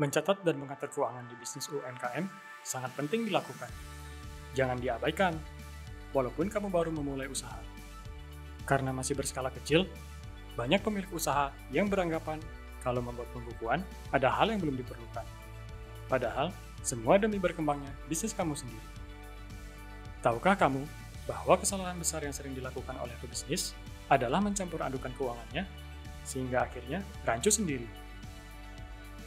Mencatat dan mengatur keuangan di bisnis UMKM sangat penting dilakukan. Jangan diabaikan, walaupun kamu baru memulai usaha. Karena masih berskala kecil, banyak pemilik usaha yang beranggapan kalau membuat pembukuan ada hal yang belum diperlukan. Padahal, semua demi berkembangnya bisnis kamu sendiri. Tahukah kamu bahwa kesalahan besar yang sering dilakukan oleh pebisnis adalah mencampur adukan keuangannya, sehingga akhirnya rancu sendiri?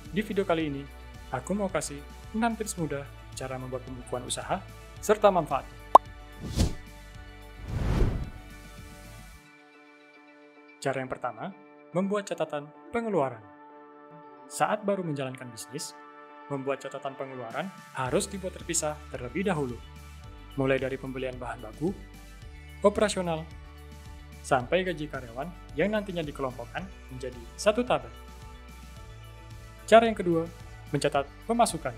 Di video kali ini, aku mau kasih 6 tips mudah cara membuat pembukuan usaha serta manfaat. Cara yang pertama, membuat catatan pengeluaran. Saat baru menjalankan bisnis, membuat catatan pengeluaran harus dibuat terpisah terlebih dahulu. Mulai dari pembelian bahan baku, operasional, sampai gaji karyawan yang nantinya dikelompokkan menjadi satu tabel. Cara yang kedua, mencatat pemasukan.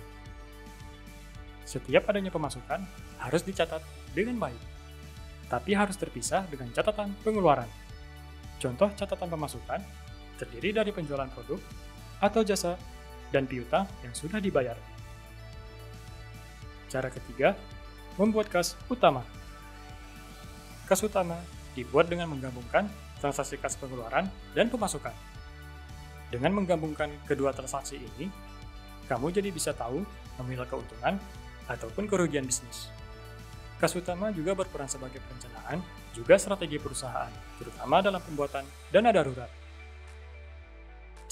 Setiap adanya pemasukan harus dicatat dengan baik, tapi harus terpisah dengan catatan pengeluaran. Contoh catatan pemasukan terdiri dari penjualan produk atau jasa dan piutang yang sudah dibayar. Cara ketiga, membuat kas utama. Kas utama dibuat dengan menggabungkan transaksi kas pengeluaran dan pemasukan. Dengan menggabungkan kedua transaksi ini, kamu jadi bisa tahu memilah keuntungan ataupun kerugian bisnis. Kas utama juga berperan sebagai perencanaan, juga strategi perusahaan, terutama dalam pembuatan dana darurat.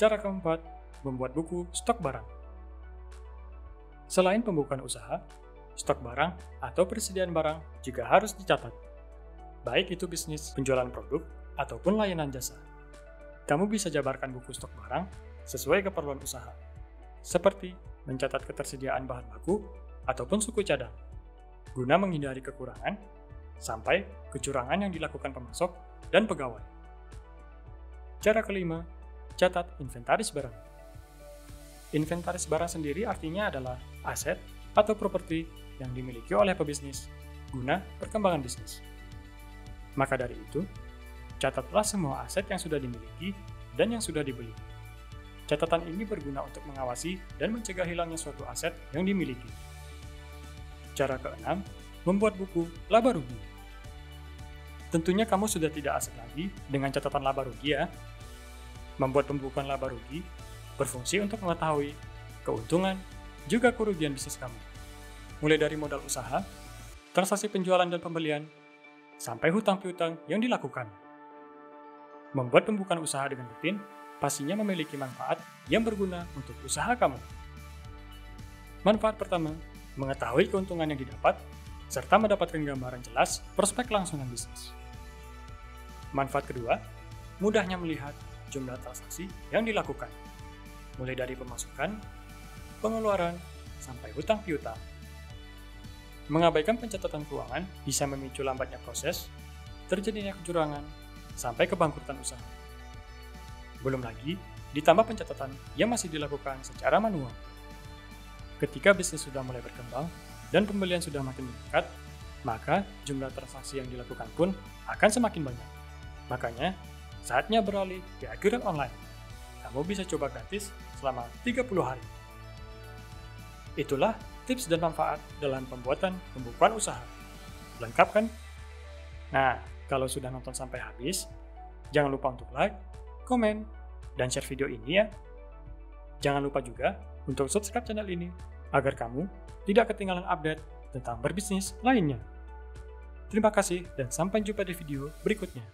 Cara keempat, membuat buku stok barang. Selain pembukaan usaha, stok barang atau persediaan barang juga harus dicatat. Baik itu bisnis penjualan produk ataupun layanan jasa. Kamu bisa jabarkan buku stok barang sesuai keperluan usaha, seperti mencatat ketersediaan bahan baku ataupun suku cadang, guna menghindari kekurangan sampai kecurangan yang dilakukan pemasok dan pegawai. Cara kelima, catat inventaris barang. Inventaris barang sendiri artinya adalah aset atau properti yang dimiliki oleh pebisnis guna perkembangan bisnis. Maka dari itu, catatlah semua aset yang sudah dimiliki dan yang sudah dibeli. Catatan ini berguna untuk mengawasi dan mencegah hilangnya suatu aset yang dimiliki. Cara keenam, membuat buku laba rugi. Tentunya kamu sudah tidak asing lagi dengan catatan laba rugi ya. Membuat pembukuan laba rugi berfungsi untuk mengetahui keuntungan juga kerugian bisnis kamu. Mulai dari modal usaha, transaksi penjualan dan pembelian, sampai hutang piutang yang dilakukan. Membuat pembukaan usaha dengan rutin pastinya memiliki manfaat yang berguna untuk usaha kamu. Manfaat pertama, mengetahui keuntungan yang didapat, serta mendapatkan gambaran jelas prospek langsungan bisnis. Manfaat kedua, mudahnya melihat jumlah transaksi yang dilakukan, mulai dari pemasukan, pengeluaran, sampai hutang piutang. Mengabaikan pencatatan keuangan bisa memicu lambatnya proses, terjadinya kecurangan, sampai kebangkrutan usaha. Belum lagi, ditambah pencatatan yang masih dilakukan secara manual. Ketika bisnis sudah mulai berkembang dan pembelian sudah makin meningkat, maka jumlah transaksi yang dilakukan pun akan semakin banyak. Makanya, saatnya beralih ke akhirnya online. Kamu bisa coba gratis selama 30 hari. Itulah tips dan manfaat dalam pembuatan pembukuan usaha. Lengkap kan? Nah, kalau sudah nonton sampai habis, jangan lupa untuk like, komen, dan share video ini ya. Jangan lupa juga untuk subscribe channel ini agar kamu tidak ketinggalan update tentang berbisnis lainnya. Terima kasih dan sampai jumpa di video berikutnya.